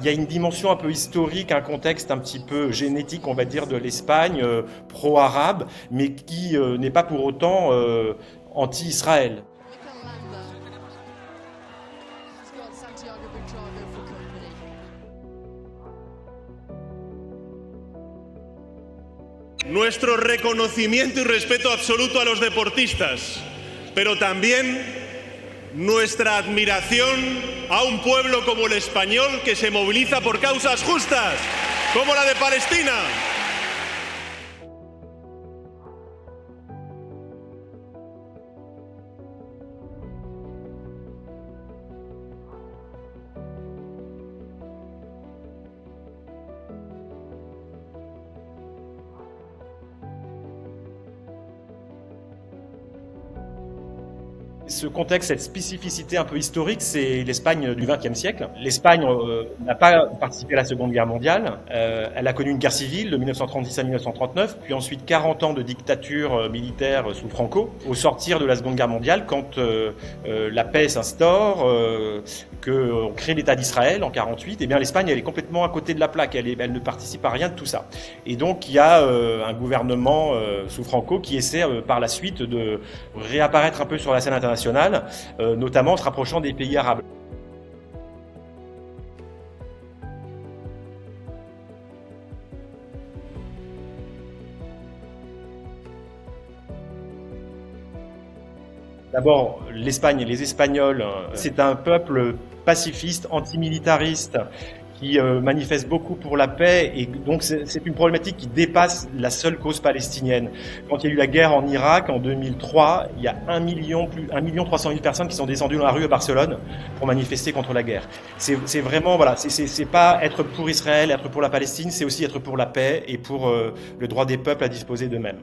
Il y a une dimension un peu historique, un contexte un petit peu génétique, on va dire, de l'Espagne, pro-arabe, mais qui n'est pas pour autant anti-Israël. Mikel Landa has got Santiago Buitrago for company. Nuestro reconocimiento y respeto absoluto a los deportistas, pero también nuestra admiración a un pueblo como el español que se moviliza por causas justas, como la de Palestina. Ce contexte, cette spécificité un peu historique, c'est l'Espagne du XXe siècle. L'Espagne n'a pas participé à la Seconde Guerre mondiale. Elle a connu une guerre civile de 1936 à 1939, puis ensuite 40 ans de dictature militaire sous Franco. Au sortir de la Seconde Guerre mondiale, quand la paix s'instaure, qu'on crée l'État d'Israël en 48, eh bien l'Espagne elle est complètement à côté de la plaque. Elle ne participe à rien de tout ça. Et donc il y a un gouvernement sous Franco qui essaie par la suite de réapparaître un peu sur la scène internationale, notamment en se rapprochant des pays arabes. D'abord, l'Espagne et les Espagnols, c'est un peuple pacifiste, antimilitariste, qui manifeste beaucoup pour la paix, et donc c'est une problématique qui dépasse la seule cause palestinienne. Quand il y a eu la guerre en Irak en 2003, il y a 1 million 300 000 personnes qui sont descendues dans la rue à Barcelone pour manifester contre la guerre. C'est vraiment, voilà, c'est pas être pour Israël, être pour la Palestine, c'est aussi être pour la paix et pour le droit des peuples à disposer d'eux-mêmes.